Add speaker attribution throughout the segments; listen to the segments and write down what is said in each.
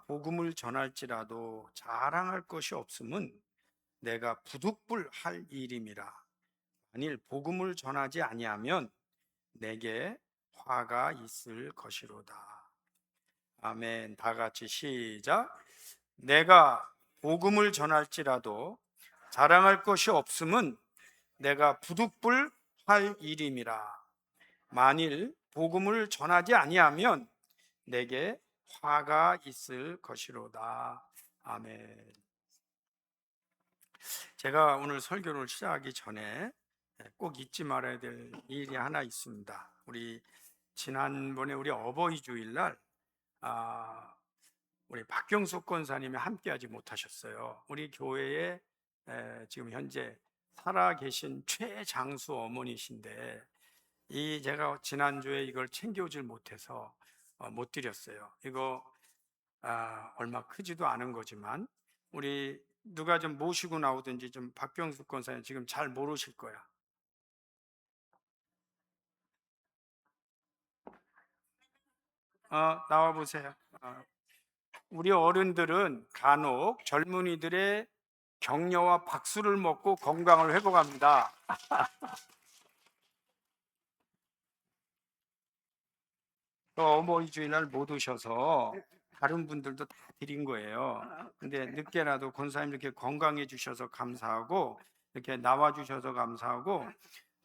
Speaker 1: 복음을 전할지라도 자랑할 것이 없음은 내가 부득불할 일임이라. 만일 복음을 전하지 아니하면 내게 화가 있을 것이로다. 아멘. 다 같이 시작. 내가 복음을 전할지라도 자랑할 것이 없음은 내가 부득불할 일임이라. 만일 복음을 전하지 아니하면 내게 화가 있을 것이로다. 아멘. 제가 오늘 설교를 시작하기 전에 꼭 잊지 말아야 될 일이 하나 있습니다. 지난번에 우리 어버이 주일날 우리 박경숙 권사님이 함께하지 못하셨어요. 우리 교회에 지금 현재 살아계신 최장수 어머니신데 제가 지난주에 이걸 챙겨오질 못해서 못 드렸어요. 이거 얼마 크지도 않은 거지만 우리 누가 좀 모시고 나오든지 좀 박경숙 권사님 지금 잘 모르실 거야. 나와 보세요. 우리 어른들은 간혹 젊은이들의 격려와 박수를 먹고 건강을 회복합니다. 어머니 주일날 못 오셔서 다른 분들도 다 드린 거예요. 근데 늦게라도 권사님 이렇게 건강해 주셔서 감사하고 이렇게 나와 주셔서 감사하고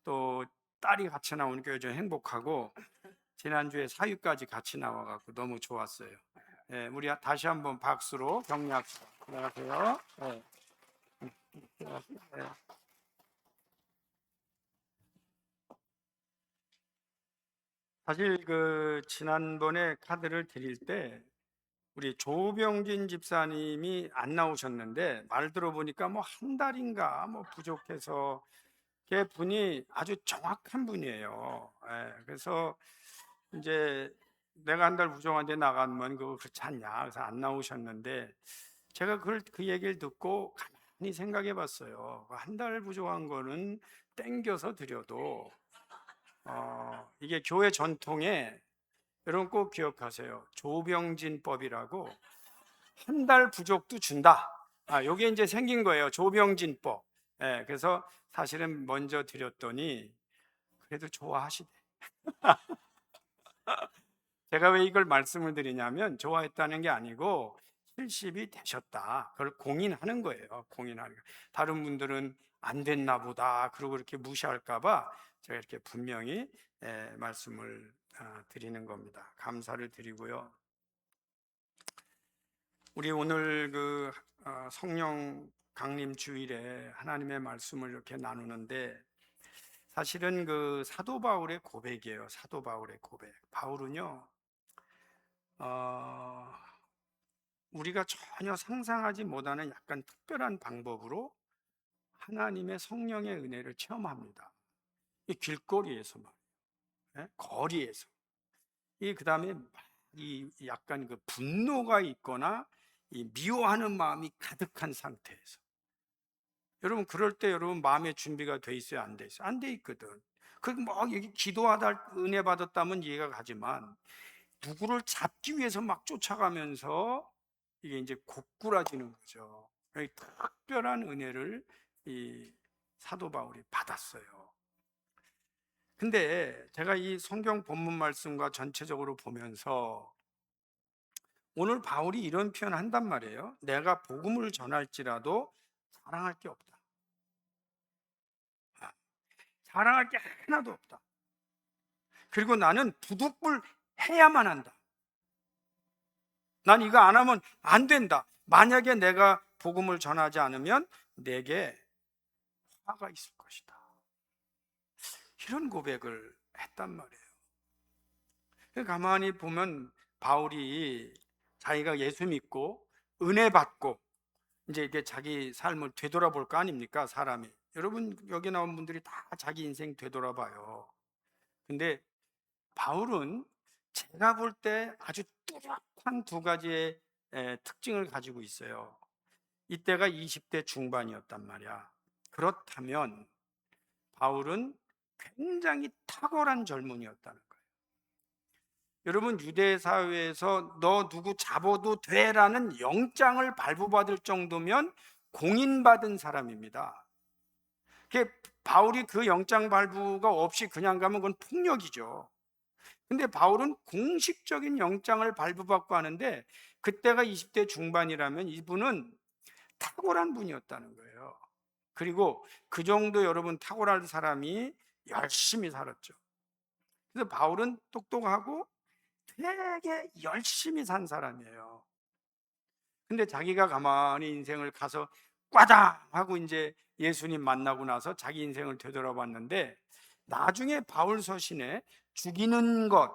Speaker 1: 또 딸이 같이 나오니까 좀 행복하고 지난주에 사위까지 같이 나와갖고 너무 좋았어요. 네, 우리 다시 한번 박수로 격려합시다. 안녕하세요. 네. 네. 사실 지난번에 카드를 드릴 때 우리 조병진 집사님이 안 나오셨는데 말 들어보니까 뭐 한 달인가 뭐 부족해서 걔 분이 아주 정확한 분이에요. 예, 그래서 이제 내가 한 달 부족한데 나가면 그거 그렇지 않냐 그래서 안 나오셨는데 제가 그 얘기를 듣고 가만히 생각해 봤어요. 한 달 부족한 거는 땡겨서 드려도 이게 교회 전통에 여러분 꼭 기억하세요. 조병진법이라고 한 달 부족도 준다. 요게 이제 생긴 거예요. 조병진법. 예, 그래서 사실은 먼저 드렸더니 그래도 좋아하시대. 제가 왜 이걸 말씀을 드리냐면 좋아했다는 게 아니고 실습이 되셨다. 그걸 공인하는 거예요. 공인하는 거. 다른 분들은 안 됐나 보다. 그러고 그렇게 무시할까 봐 제가 이렇게 분명히 말씀을 드리는 겁니다. 감사를 드리고요. 우리 오늘 성령 강림 주일에 하나님의 말씀을 이렇게 나누는데 사실은 사도 바울의 고백이에요. 사도 바울의 고백. 바울은요, 어, 우리가 전혀 상상하지 못하는 약간 특별한 방법으로 하나님의 성령의 은혜를 체험합니다. 이 길거리에서 말이에요. 거리에서. 그다음에 이 약간 분노가 있거나 이 미워하는 마음이 가득한 상태에서. 여러분 그럴 때 여러분 마음의 준비가 돼 있어요, 안 돼 있어요? 안 돼 있거든. 여기 기도하다 은혜 받았다면 이해가 가지만 누구를 잡기 위해서 막 쫓아가면서 이게 이제 고꾸라지는 거죠. 특별한 은혜를 이 사도 바울이 받았어요. 근데 제가 이 성경 본문 말씀과 전체적으로 보면서 오늘 바울이 이런 표현 한단 말이에요. 내가 복음을 전할지라도 자랑할 게 없다. 자랑할 게 하나도 없다. 그리고 나는 부득불 해야만 한다. 난 이거 안 하면 안 된다. 만약에 내가 복음을 전하지 않으면 내게 화가 있을 것이다. 이런 고백을 했단 말이에요. 가만히 보면 바울이 자기가 예수 믿고 은혜 받고 이제 이게 자기 삶을 되돌아볼 거 아닙니까? 사람이. 여러분 여기 나온 분들이 다 자기 인생 되돌아봐요. 근데 바울은 제가 볼 때 아주 뚜렷한 두 가지의 특징을 가지고 있어요. 이때가 20대 중반이었단 말이야. 그렇다면 바울은 굉장히 탁월한 젊은이였다는 거예요. 여러분, 유대 사회에서 너 누구 잡아도 돼라는 영장을 발부받을 정도면 공인받은 사람입니다. 바울이 그 영장 발부가 없이 그냥 가면 그건 폭력이죠. 근데 바울은 공식적인 영장을 발부받고 하는데, 그때가 20대 중반이라면 이분은 탁월한 분이었다는 거예요. 그리고 그 정도 여러분 탁월한 사람이 열심히 살았죠. 그래서 바울은 똑똑하고 되게 열심히 산 사람이에요. 근데 자기가 가만히 인생을 가서 꽈당 하고 이제 예수님 만나고 나서 자기 인생을 되돌아봤는데, 나중에 바울 서신에 죽이는 것,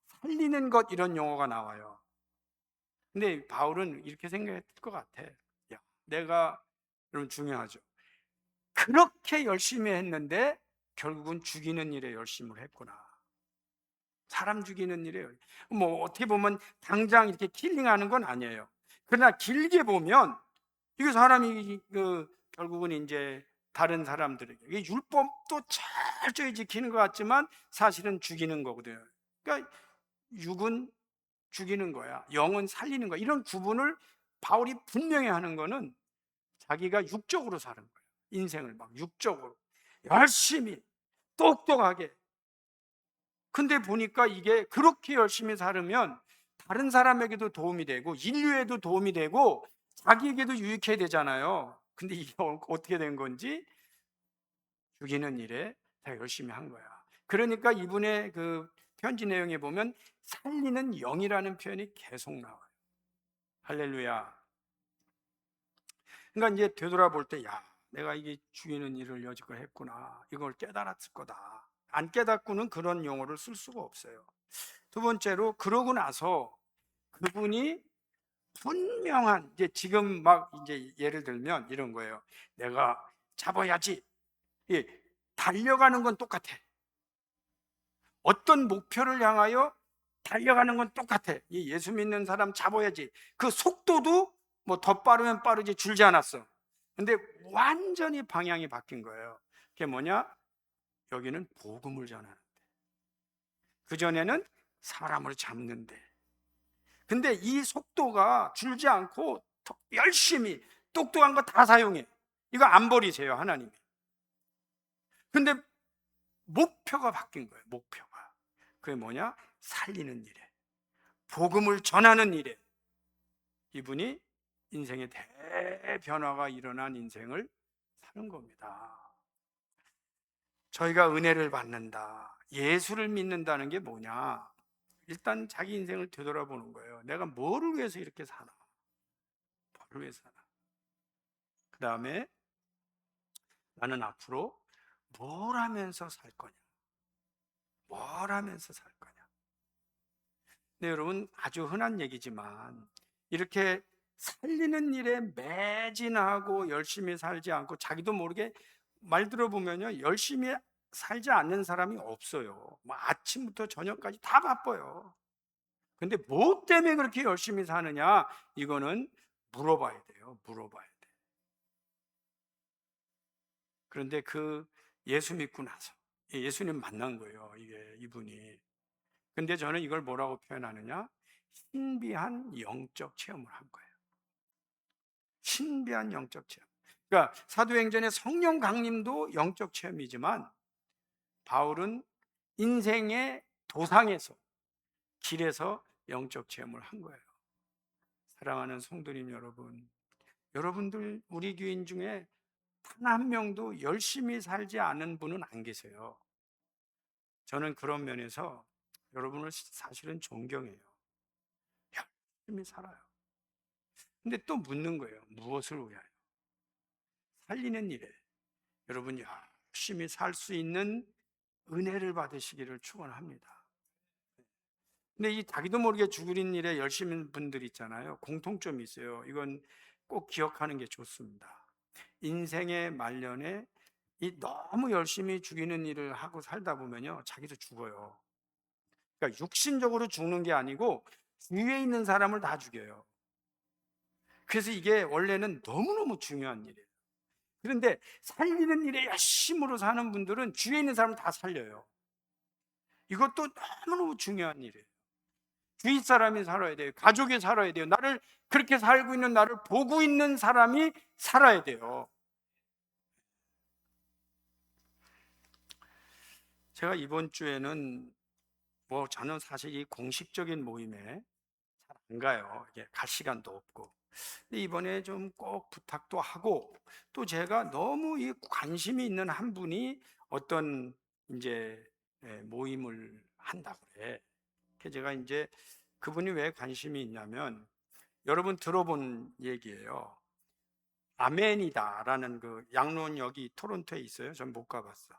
Speaker 1: 살리는 것 이런 용어가 나와요. 근데 바울은 이렇게 생각했을 것 같아. 야, 내가, 여러분 중요하죠. 그렇게 열심히 했는데 결국은 죽이는 일에 열심을 했구나. 사람 죽이는 일에 뭐 어떻게 보면 당장 이렇게 킬링하는 건 아니에요. 그러나 길게 보면 이게 사람이 결국은 이제 다른 사람들에게 이게 율법도 철저히 지키는 것 같지만 사실은 죽이는 거거든요. 그러니까 육은 죽이는 거야, 영은 살리는 거야. 이런 구분을 바울이 분명히 하는 거는 자기가 육적으로 사는 거예요. 인생을 막 육적으로 열심히 똑똑하게. 근데 보니까 이게 그렇게 열심히 살으면 다른 사람에게도 도움이 되고 인류에도 도움이 되고 자기에게도 유익해야 되잖아요. 근데 이게 어떻게 된 건지 죽이는 일에 다 열심히 한 거야. 그러니까 이분의 그 편지 내용에 보면 살리는 영이라는 표현이 계속 나와요. 할렐루야. 그러니까 이제 되돌아볼 때, 야, 내가 이게 죽이는 일을 여지껏 했구나, 이걸 깨달았을 거다. 안 깨닫고는 그런 용어를 쓸 수가 없어요. 두 번째로, 그러고 나서 그분이 분명한, 이제 지금 막 이제 예를 들면 이런 거예요. 내가 잡아야지. 예, 달려가는 건 똑같아. 어떤 목표를 향하여 달려가는 건 똑같아. 예수 믿는 사람 잡아야지. 그 속도도 뭐 더 빠르면 빠르지 줄지 않았어. 근데 완전히 방향이 바뀐 거예요. 그게 뭐냐? 여기는 복음을 전하는데, 그전에는 사람을 잡는데. 근데 이 속도가 줄지 않고 더 열심히 똑똑한 거 다 사용해. 이거 안 버리세요, 하나님이. 근데 목표가 바뀐 거예요. 목표가. 그게 뭐냐? 살리는 일에, 복음을 전하는 일에 이분이 인생의 대변화가 일어난 인생을 사는 겁니다. 저희가 은혜를 받는다, 예수를 믿는다는 게 뭐냐? 일단 자기 인생을 되돌아보는 거예요. 내가 뭐를 위해서 이렇게 사나? 뭐를 위해서 사나? 그 다음에 나는 앞으로 뭘 하면서 살 거냐? 뭘 하면서 살 거냐? 네, 여러분, 아주 흔한 얘기지만 이렇게 살리는 일에 매진하고 열심히 살지 않고 자기도 모르게, 말 들어보면요, 열심히 살지 않는 사람이 없어요. 뭐 아침부터 저녁까지 다 바빠요. 근데 뭐 때문에 그렇게 열심히 사느냐? 이거는 물어봐야 돼요. 물어봐야 돼. 그런데 그 예수 믿고 나서 예수님 만난 거예요, 이게 이분이. 근데 저는 이걸 뭐라고 표현하느냐? 신비한 영적 체험을 한 거예요. 신비한 영적 체험. 그러니까 사도행전의 성령 강림도 영적 체험이지만 바울은 인생의 도상에서, 길에서 영적 체험을 한 거예요. 사랑하는 성도님 여러분, 여러분들 우리 교인 중에 단 한 명도 열심히 살지 않은 분은 안 계세요. 저는 그런 면에서 여러분을 사실은 존경해요. 열심히 살아요. 근데 또 묻는 거예요. 무엇을 위하여? 살리는 일에 여러분 열심히 살 수 있는 은혜를 받으시기를 축원합니다. 근데 이 자기도 모르게 죽으린 일에 열심히 분들 있잖아요. 공통점이 있어요. 이건 꼭 기억하는 게 좋습니다. 인생의 말년에 이 너무 열심히 죽이는 일을 하고 살다 보면요, 자기도 죽어요. 그러니까 육신적으로 죽는 게 아니고 주위에 있는 사람을 다 죽여요. 그래서 이게 원래는 너무너무 중요한 일이에요. 그런데 살리는 일에 열심으로 사는 분들은 주위에 있는 사람 다 살려요. 이것도 너무너무 중요한 일이에요. 주위 사람이 살아야 돼요. 가족이 살아야 돼요. 나를 그렇게 살고 있는 나를 보고 있는 사람이 살아야 돼요. 제가 이번 주에는 저는 사실 이 공식적인 모임에 잘 안 가요. 이게 갈 시간도 없고. 근데 이번에 좀 꼭 부탁도 하고, 또 제가 너무 이 관심이 있는 한 분이 어떤 이제 모임을 한다고 그래. 그래서 제가 이제 그분이 왜 관심이 있냐면, 여러분 들어본 얘기예요. 아멘이다라는 그 양론역이 토론토에 있어요. 전 못 가봤어.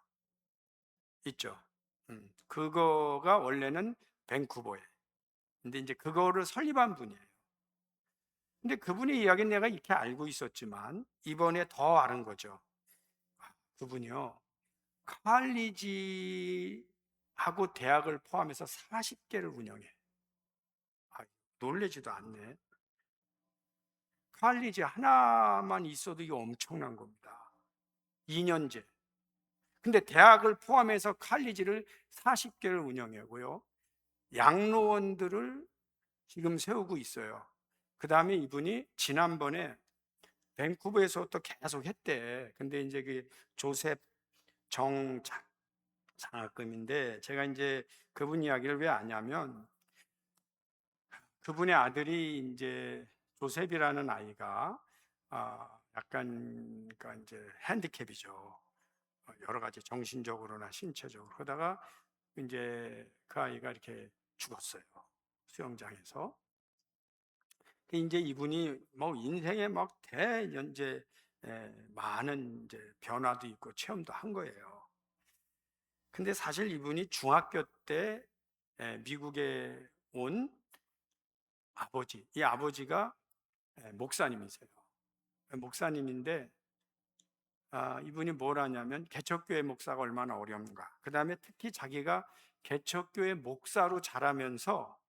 Speaker 1: 있죠. 그거가 원래는 밴쿠버에. 근데 이제 그거를 설립한 분이에요. 근데 그분의 이야기는 내가 이렇게 알고 있었지만 이번에 더 아는 거죠. 그분이요, 칼리지하고 대학을 포함해서 40개를 운영해. 아, 놀래지도 않네. 칼리지 하나만 있어도 이게 엄청난 겁니다. 2년제. 근데 대학을 포함해서 칼리지를 40개를 운영하고요, 양로원들을 지금 세우고 있어요. 그 다음에 이분이 지난번에 밴쿠버에서 또 계속 했대. 근데 이제 그 조셉 정 장학금인데, 제가 이제 그분 이야기를 왜 아냐면, 그분의 아들이 이제 조셉이라는 아이가 약간 그러니까 이제 핸디캡이죠. 여러 가지 정신적으로나 신체적으로. 그러다가 이제 그 아이가 이렇게 죽었어요. 수영장에서. 이제 이분이 뭐 인생에 막 대연제 많은 이제 변화도 있고 체험도 한 거예요. 근데 사실 이분이 중학교 때 미국에 온 이 아버지가 목사님이세요. 목사님인데 이분이 뭘 하냐면 개척교회 목사가 얼마나 어려운가. 그 다음에 특히 자기가 개척교회 목사로 자라면서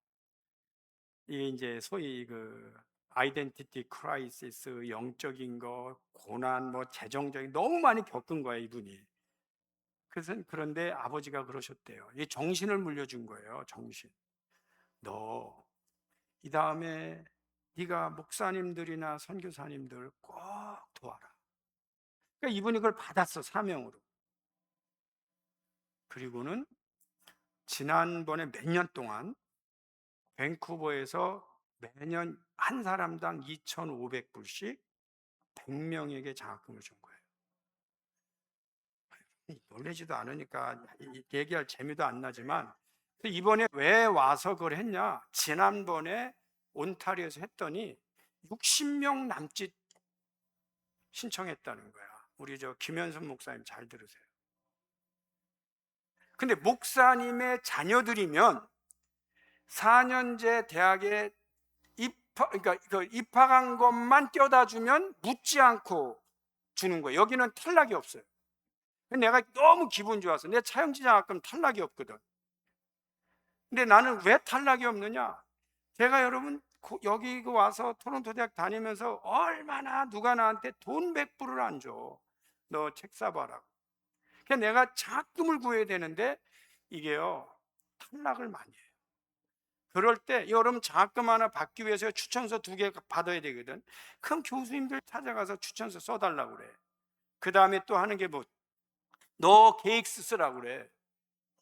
Speaker 1: 이게 이제 소위 그 아이덴티티 크라이시스, 영적인 거, 고난, 뭐 재정적인 너무 많이 겪은 거예요, 이분이. 그런데 아버지가 그러셨대요. 이 정신을 물려준 거예요, 정신. 너 이 다음에 네가 목사님들이나 선교사님들 꼭 도와라. 그러니까 이분이 그걸 받았어, 사명으로. 그리고는 지난번에 몇 년 동안 밴쿠버에서 매년 한 사람당 2,500불씩 100명에게 장학금을 준 거예요. 놀라지도 않으니까 얘기할 재미도 안 나지만, 이번에 왜 와서 그걸 했냐? 지난번에 온타리오에서 했더니 60명 남짓 신청했다는 거야. 우리 저 김현선 목사님 잘 들으세요. 근데 목사님의 자녀들이면 4년제 대학에 그러니까 입학한 것만 떼어다 주면 묻지 않고 주는 거예요. 여기는 탈락이 없어요. 내가 너무 기분 좋아서, 내 차영지 장학금 탈락이 없거든. 근데 나는 왜 탈락이 없느냐? 제가 여러분 여기 와서 토론토 대학 다니면서 얼마나 누가 나한테 돈 100불을 안 줘. 너 책 사봐라. 그러니까 내가 장학금을 구해야 되는데 이게요, 탈락을 많이 해요. 그럴 때 여러분 장학금 하나 받기 위해서 추천서 2개 받아야 되거든. 그럼 교수님들 찾아가서 추천서 써달라고 그래. 그 다음에 또 하는 게 너 계획서 쓰라고 그래.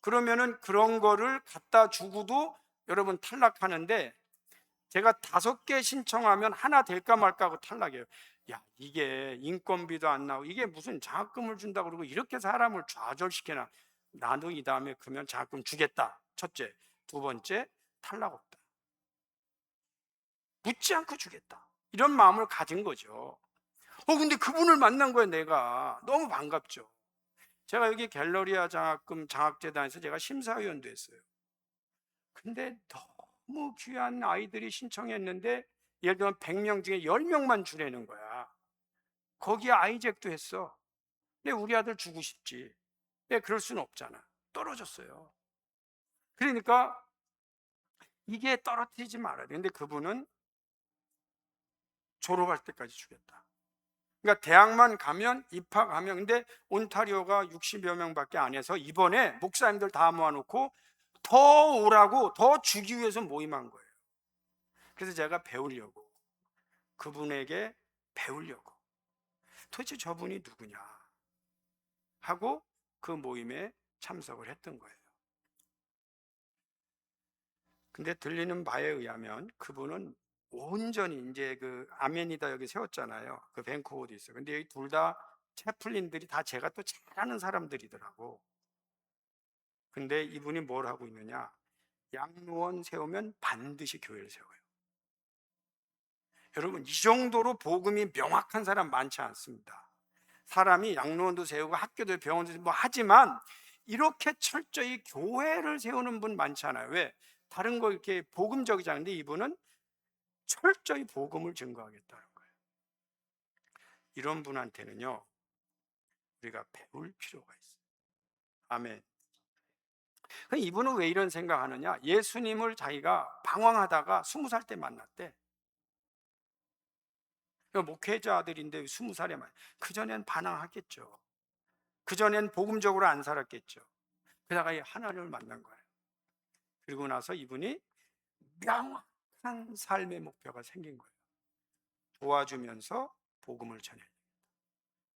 Speaker 1: 그러면은 그런 거를 갖다 주고도 여러분 탈락하는데, 제가 5개 신청하면 하나 될까 말까 하고 탈락해요. 야, 이게 인건비도 안 나오고 이게 무슨 장학금을 준다 그러고 이렇게 사람을 좌절시키나. 나도 이 다음에 그러면 장학금 주겠다. 첫째. 두 번째, 탈락 없다. 묻지 않고 주겠다. 이런 마음을 가진 거죠. 근데 그분을 만난 거예요, 내가. 너무 반갑죠. 제가 여기 갤러리아 장학금 장학재단에서 제가 심사위원도 했어요. 근데 너무 귀한 아이들이 신청했는데, 예를 들면 100명 중에 10명만 주라는 거야. 거기에 아이젝도 했어. 근데 우리 아들 주고 싶지. 근데 그럴 수는 없잖아. 떨어졌어요. 그러니까 이게 떨어뜨리지 말아야 돼. 근데 그분은 졸업할 때까지 주겠다. 그러니까 대학만 가면, 입학하면. 근데 온타리오가 60여 명밖에 안 해서 이번에 목사님들 다 모아놓고 더 오라고, 더 주기 위해서 모임한 거예요. 그래서 제가 배우려고, 그분에게 배우려고, 도대체 저분이 누구냐 하고 그 모임에 참석을 했던 거예요. 근데 들리는 바에 의하면 그분은 온전히 이제 그 아멘이다 여기 세웠잖아요. 그 밴쿠버도 있어요. 근데 여기 둘 다 채플린들이 다 제가 또 잘 아는 사람들이더라고. 근데 이분이 뭘 하고 있느냐? 양로원 세우면 반드시 교회를 세워요. 여러분, 이 정도로 복음이 명확한 사람 많지 않습니다. 사람이 양로원도 세우고 학교도 병원도 뭐 하지만 이렇게 철저히 교회를 세우는 분 많지 않아요. 왜? 다른 거 이렇게 복음적이지 않은데 이분은 철저히 복음을 증거하겠다는 거예요. 이런 분한테는요, 우리가 배울 필요가 있어요. 아멘. 이분은 왜 이런 생각하느냐? 예수님을 자기가 방황하다가 20살 때 만났대. 목회자들인데 20살에 그전엔 반항하겠죠. 그전엔 복음적으로 안 살았겠죠. 그러다가 하나님을 만난 거예요. 그리고 나서 이분이 명확한 삶의 목표가 생긴 거예요. 도와주면서 복음을 전해요.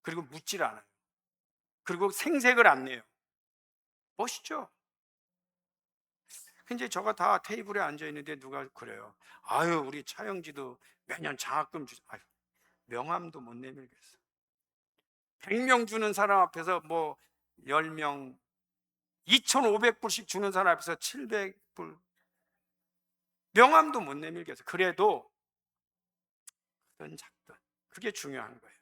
Speaker 1: 그리고 묻질 않아요. 그리고 생색을 안 내요. 멋있죠? 근데 저가 다 테이블에 앉아 있는데 누가 그래요. 아유, 우리 차영지도 매년 장학금 주죠. 아유, 명함도 못 내밀겠어. 100명 주는 사람 앞에서 뭐 10명, 2,500불씩 주는 사람 앞에서 700불, 명함도 못 내밀겠어. 그래도 크든 작든 그게 중요한 거예요.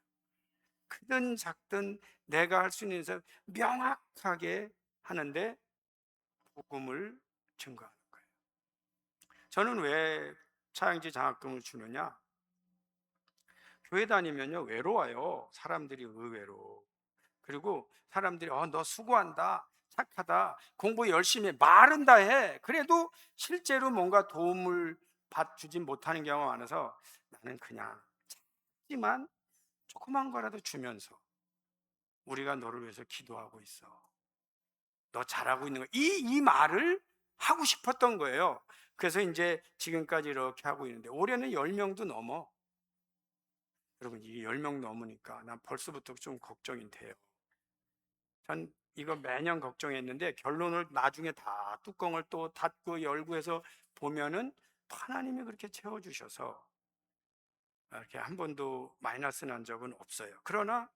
Speaker 1: 크든 작든 내가 할 수 있는 것을 명확하게 하는데 복음을 증거하는 거예요. 저는 왜 차영지 장학금을 주느냐? 교회 다니면요 외로워요. 사람들이 의외로. 그리고 사람들이 너 수고한다, 착하다, 공부 열심히 해, 말은 다 해. 그래도 실제로 뭔가 도움을 주지 못하는 경우가 많아서 나는 그냥 작지만 조그만 거라도 주면서 우리가 너를 위해서 기도하고 있어, 너 잘하고 있는 거, 이 말을 하고 싶었던 거예요. 그래서 이제 지금까지 이렇게 하고 있는데 올해는 10명도 넘어. 여러분, 이게 10명 넘으니까 난 벌써부터 좀 걱정이 돼요. 전 이거 매년 걱정했는데 결론을 나중에 다 뚜껑을 또 닫고 열고 해서 보면은 하나님이 그렇게 채워주셔서 이렇게 한 번도 마이너스 난 적은 없어요. 그러나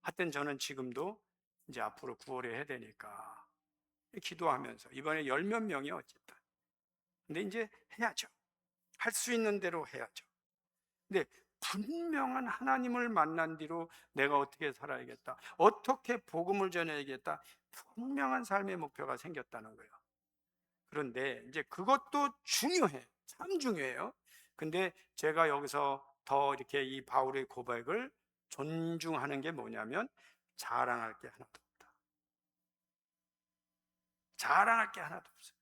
Speaker 1: 하여튼 저는 지금도 이제 앞으로 9월에 해야 되니까 기도하면서 이번에 10몇 명이 어쨌든 근데 이제 해야죠. 할 수 있는 대로 해야죠. 근데 분명한 하나님을 만난 뒤로 내가 어떻게 살아야겠다, 어떻게 복음을 전해야겠다, 분명한 삶의 목표가 생겼다는 거예요. 그런데 이제 그것도 중요해, 참 중요해요. 근데 제가 여기서 더 이렇게 이 바울의 고백을 존중하는 게 뭐냐면 자랑할 게 하나도 없다. 자랑할 게 하나도 없어요.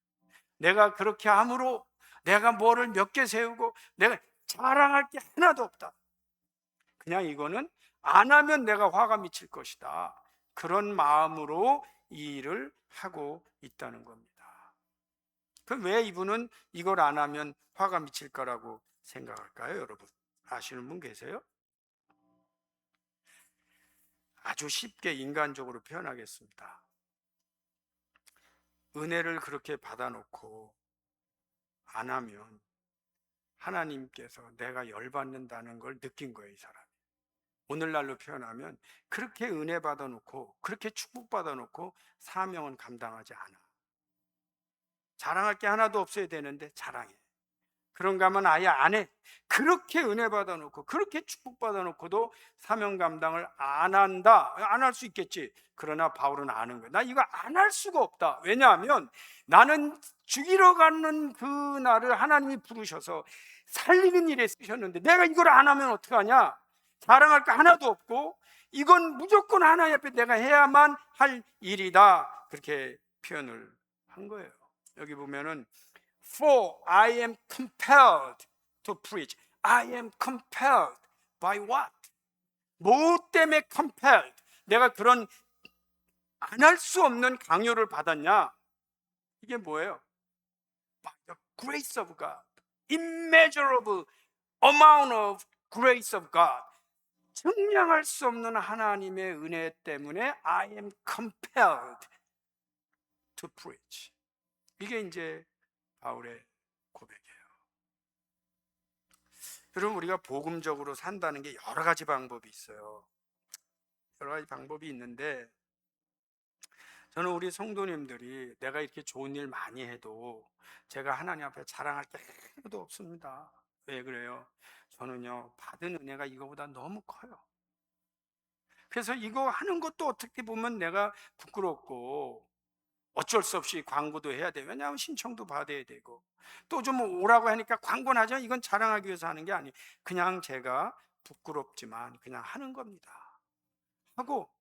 Speaker 1: 내가 그렇게 함으로 내가 뭐를 몇 개 세우고 내가 자랑할 게 하나도 없다. 그냥 이거는 안 하면 내가 화가 미칠 것이다, 그런 마음으로 이 일을 하고 있다는 겁니다. 그럼 왜 이분은 이걸 안 하면 화가 미칠 거라고 생각할까요? 여러분 아시는 분 계세요? 아주 쉽게 인간적으로 표현하겠습니다. 은혜를 그렇게 받아놓고 안 하면 하나님께서 내가 열받는다는 걸 느낀 거예요, 이 사람이. 오늘날로 표현하면 그렇게 은혜 받아놓고 그렇게 축복받아놓고 사명은 감당하지 않아. 자랑할 게 하나도 없어야 되는데 자랑해. 그런가 하면 아예 안 해. 그렇게 은혜 받아놓고 그렇게 축복받아놓고도 사명 감당을 안 한다. 안 할 수 있겠지. 그러나 바울은 아는 거야. 나 이거 안 할 수가 없다. 왜냐하면 나는 죽이러 가는 그날을 하나님이 부르셔서 살리는 일에 쓰셨는데 내가 이걸 안 하면 어떡하냐. 자랑할 거 하나도 없고 이건 무조건 하나님 앞에 내가 해야만 할 일이다. 그렇게 표현을 한 거예요. 여기 보면은 For I am compelled to preach. I am compelled by what? 뭐 때문에 compelled? 내가 그런 안 할 수 없는 강요를 받았냐? 이게 뭐예요? grace of God, immeasurable amount of grace of God, 증량할 수 없는 하나님의 은혜 때문에 I am compelled to preach. 이게 이제 바울의 고백이에요. 여러분, 우리가 복음적으로 산다는 게 여러 가지 방법이 있어요. 여러 가지 방법이 있는데, 저는 우리 성도님들이 내가 이렇게 좋은 일 많이 해도 제가 하나님 앞에 자랑할 게 하나도 없습니다. 왜 그래요? 저는요, 받은 은혜가 이거보다 너무 커요. 그래서 이거 하는 것도 어떻게 보면 내가 부끄럽고 어쩔 수 없이 광고도 해야 돼요. 왜냐하면 신청도 받아야 되고, 또 좀 오라고 하니까 광고는 하죠. 이건 자랑하기 위해서 하는 게 아니에요. 그냥 제가 부끄럽지만 그냥 하는 겁니다. 하고,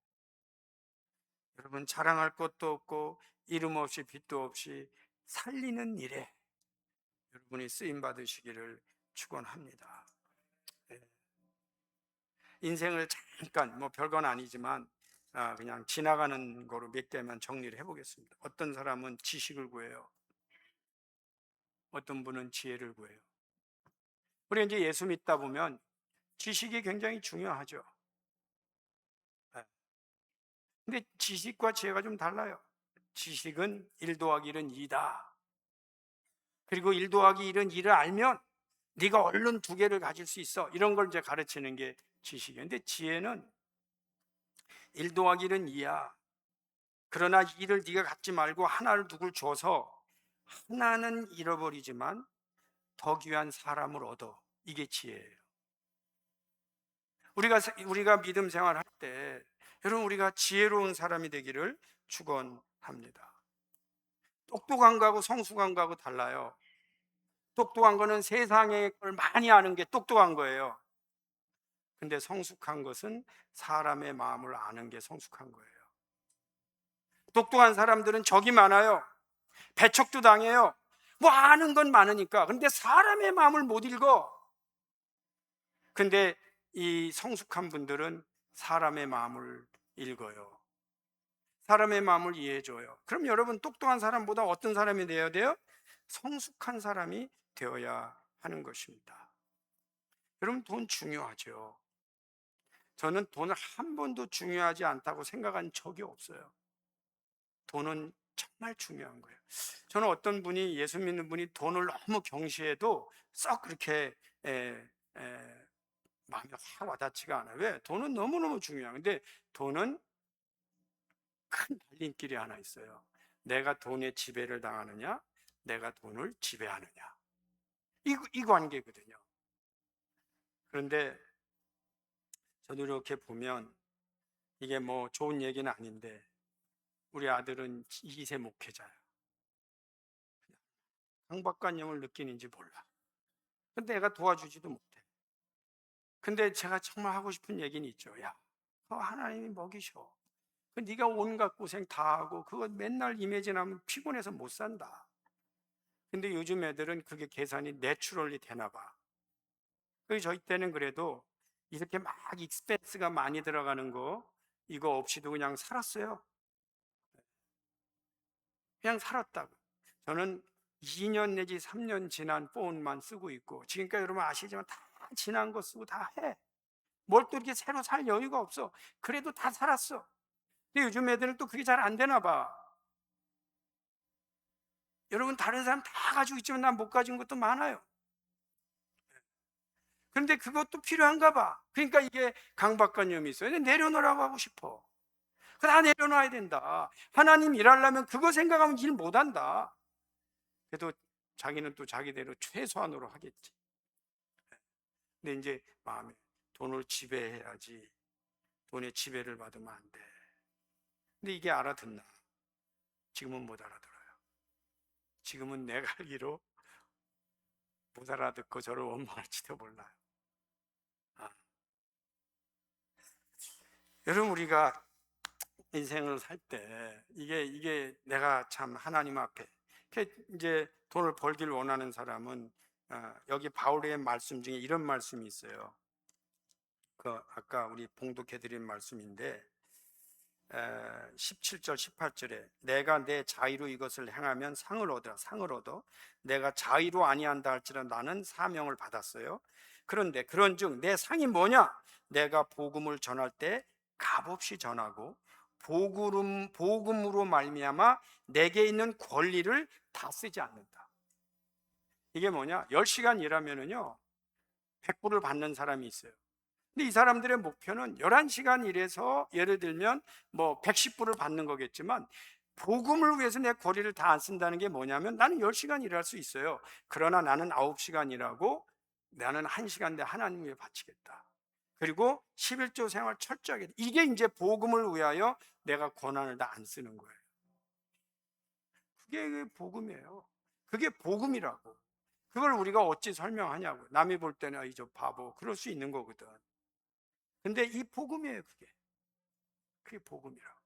Speaker 1: 여러분, 자랑할 것도 없고 이름 없이 빚도 없이 살리는 일에 여러분이 쓰임 받으시기를 축원합니다. 인생을 잠깐, 뭐 별건 아니지만 그냥 지나가는 거로 몇 개만 정리를 해보겠습니다. 어떤 사람은 지식을 구해요. 어떤 분은 지혜를 구해요. 우리 이제 예수 믿다 보면 지식이 굉장히 중요하죠. 근데 지식과 지혜가 좀 달라요. 지식은 1 더하기 1은 2다. 그리고 1 더하기 1은 2를 알면 네가 얼른 2개를 가질 수 있어. 이런 걸 이제 가르치는 게 지식이에요. 근데 지혜는 1 더하기 1은 2야. 그러나 2를 네가 갖지 말고 하나를 누굴 줘서 하나는 잃어버리지만 더 귀한 사람을 얻어. 이게 지혜예요. 우리가 믿음 생활할 때 여러분, 우리가 지혜로운 사람이 되기를 축원합니다. 똑똑한 거하고 성숙한 거하고 달라요. 똑똑한 거는 세상의 걸 많이 아는 게 똑똑한 거예요. 근데 성숙한 것은 사람의 마음을 아는 게 성숙한 거예요. 똑똑한 사람들은 적이 많아요. 배척도 당해요. 뭐 아는 건 많으니까. 근데 사람의 마음을 못 읽어. 근데 이 성숙한 분들은 사람의 마음을 읽어요. 사람의 마음을 이해해줘요. 그럼 여러분, 똑똑한 사람보다 어떤 사람이 되어야 돼요? 성숙한 사람이 되어야 하는 것입니다. 여러분, 돈 중요하죠. 저는 돈을 한 번도 중요하지 않다고 생각한 적이 없어요. 돈은 정말 중요한 거예요. 저는 어떤 분이, 예수 믿는 분이 돈을 너무 경시해도 썩 그렇게 마음에 확 와닿지가 않아요. 왜? 돈은 너무너무 중요해요. 근데 돈은 큰 달림길이 하나 있어요. 내가 돈에 지배를 당하느냐, 내가 돈을 지배하느냐. 이 관계거든요. 그런데 저도 이렇게 보면 이게 뭐 좋은 얘기는 아닌데, 우리 아들은 2세 목회자예요. 강박관념을 느끼는지 몰라. 근데 애가 도와주지도 못해. 근데 제가 정말 하고 싶은 얘기는 있죠. 야, 그거 하나님이 먹이셔. 네가 온갖 고생 다 하고 그거 맨날 이매진하면 피곤해서 못 산다. 근데 요즘 애들은 그게 계산이 내추럴리 되나 봐. 그래서 저희 때는 그래도 이렇게 막 익스펜스가 많이 들어가는 거 이거 없이도 그냥 살았어요. 그냥 살았다고. 저는 2년 내지 3년 지난 폰만 쓰고 있고, 지금까지 여러분 아시지만 다 지난 거 쓰고 다 해. 뭘 또 이렇게 새로 살 여유가 없어. 그래도 다 살았어. 근데 요즘 애들은 또 그게 잘 안 되나 봐. 여러분, 다른 사람 다 가지고 있지만 난 못 가진 것도 많아요. 그런데 그것도 필요한가 봐. 그러니까 이게 강박관념이 있어요. 내려놓으라고 하고 싶어. 다 내려놔야 된다. 하나님 일하려면 그거 생각하면 일 못한다. 그래도 자기는 또 자기대로 최소한으로 하겠지. 근데 이제 마음에 돈을 지배해야지. 돈의 지배를 받으면 안 돼. 근데 이게 알아듣나? 지금은 못 알아들어요. 지금은 내가 알기로 못 알아듣고 저를 원망할지도 몰라요. 여러분, 우리가 인생을 살 때 이게 내가 참 하나님 앞에 이제 돈을 벌길 원하는 사람은 여기 바울의 말씀 중에 이런 말씀이 있어요. 그 아까 우리 봉독해드린 말씀인데, 17절 18절에 내가 내 자의로 이것을 행하면 상을 얻으라. 상을 얻어. 내가 자의로 아니한다 할지라도 나는 사명을 받았어요. 그런데 그런즉 내 상이 뭐냐? 내가 복음을 전할 때 값없이 전하고 복음으로 말미암아 내게 있는 권리를 다 쓰지 않는다. 이게 뭐냐? 10시간 일하면은요 100불을 받는 사람이 있어요. 근데 이 사람들의 목표는 11시간 일해서 예를 들면 뭐 110불을 받는 거겠지만, 복음을 위해서 내 권리를 다 안 쓴다는 게 뭐냐면, 나는 10시간 일할 수 있어요. 그러나 나는 9시간 일하고 나는 1시간 내 하나님 위해 바치겠다. 그리고 11조 생활 철저하게. 이게 이제 복음을 위하여 내가 권한을 다 안 쓰는 거예요. 그게 복음이에요. 그게 복음이라고. 그걸 우리가 어찌 설명하냐고. 남이 볼 때는 이 저 바보, 그럴 수 있는 거거든. 근데 이 복음이에요. 그게 복음이라고.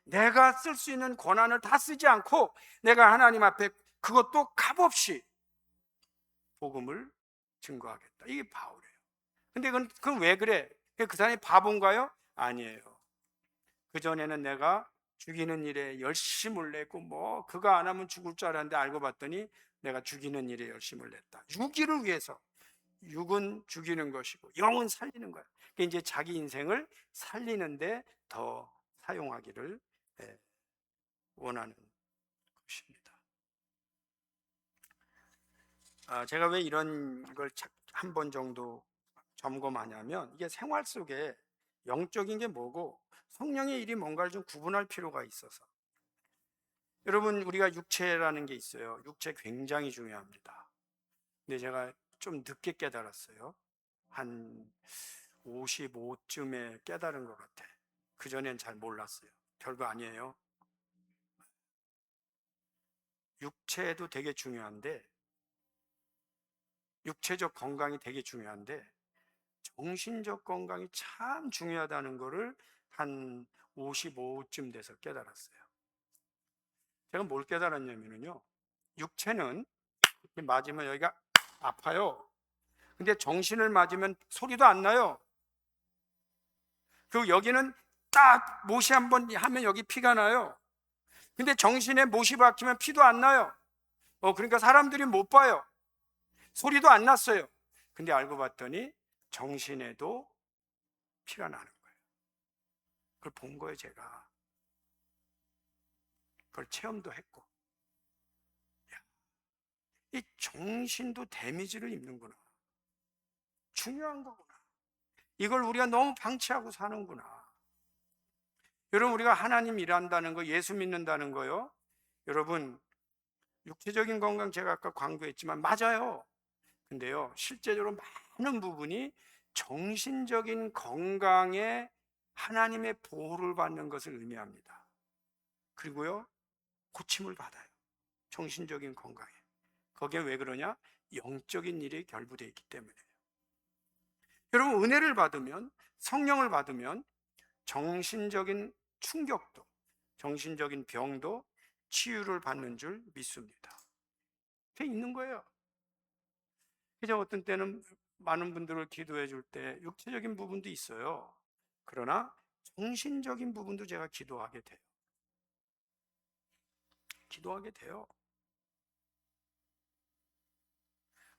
Speaker 1: 내가 쓸 수 있는 권한을 다 쓰지 않고 내가 하나님 앞에 그것도 값없이 복음을 증거하겠다. 이게 바울이에요. 근데 그건 왜 그래? 그 사람이 바본가요? 아니에요. 그전에는 내가 죽이는 일에 열심을 냈고 뭐 그거 안 하면 죽을 줄 알았는데 알고 봤더니 내가 죽이는 일에 열심을 냈다. 유기를 위해서. 육은 죽이는 것이고 영은 살리는 거야. 그러니까 이제 자기 인생을 살리는데 더 사용하기를 원하는 것입니다. 제가 왜 이런 걸 한 번 정도 점검하냐면, 이게 생활 속에 영적인 게 뭐고 성령의 일이 뭔가를 좀 구분할 필요가 있어서. 여러분, 우리가 육체라는 게 있어요. 육체 굉장히 중요합니다. 근데 제가 좀 늦게 깨달았어요. 한 55쯤에 깨달은 것 같아. 그전엔 잘 몰랐어요. 별거 아니에요. 육체도 되게 중요한데, 육체적 건강이 되게 중요한데 정신적 건강이 참 중요하다는 것을 한 55쯤 돼서 깨달았어요. 제가 뭘 깨달았냐면요, 육체는 이렇게 맞으면 여기가 아파요. 근데 정신을 맞으면 소리도 안 나요. 그리고 여기는 딱 못이 한번 하면 여기 피가 나요. 근데 정신에 못이 박히면 피도 안 나요. 그러니까 사람들이 못 봐요. 소리도 안 났어요. 근데 알고 봤더니 정신에도 피가 나는 거예요. 그걸 본 거예요, 제가. 그걸 체험도 했고. 이 정신도 데미지를 입는구나. 중요한 거구나. 이걸 우리가 너무 방치하고 사는구나. 여러분, 우리가 하나님 일한다는 거, 예수 믿는다는 거요, 여러분, 육체적인 건강 제가 아까 강조했지만 맞아요. 근데요, 실제적으로 많은 부분이 정신적인 건강에 하나님의 보호를 받는 것을 의미합니다. 그리고요, 고침을 받아요. 정신적인 건강에. 거기에 왜 그러냐? 영적인 일이 결부되어 있기 때문이에요. 여러분, 은혜를 받으면, 성령을 받으면 정신적인 충격도, 정신적인 병도 치유를 받는 줄 믿습니다. 그게 있는 거예요. 그래서 어떤 때는 많은 분들을 기도해 줄 때 육체적인 부분도 있어요. 그러나 정신적인 부분도 제가 기도하게 돼요. 기도하게 돼요.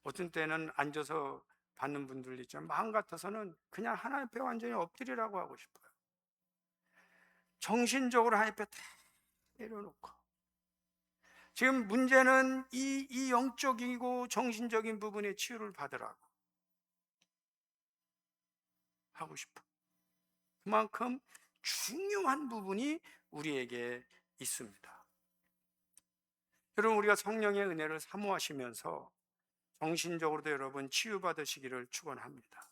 Speaker 1: 어떤 때는 앉아서 받는 분들 있지만 마음 같아서는 그냥 하나님 앞에 완전히 엎드리라고 하고 싶어요. 정신적으로 하나님 앞에 다 내려놓고. 지금 문제는 이 영적이고 정신적인 부분의 치유를 받으라고 하고 싶어. 그만큼 중요한 부분이 우리에게 있습니다. 여러분, 우리가 성령의 은혜를 사모하시면서 정신적으로도 여러분 치유받으시기를 축원합니다.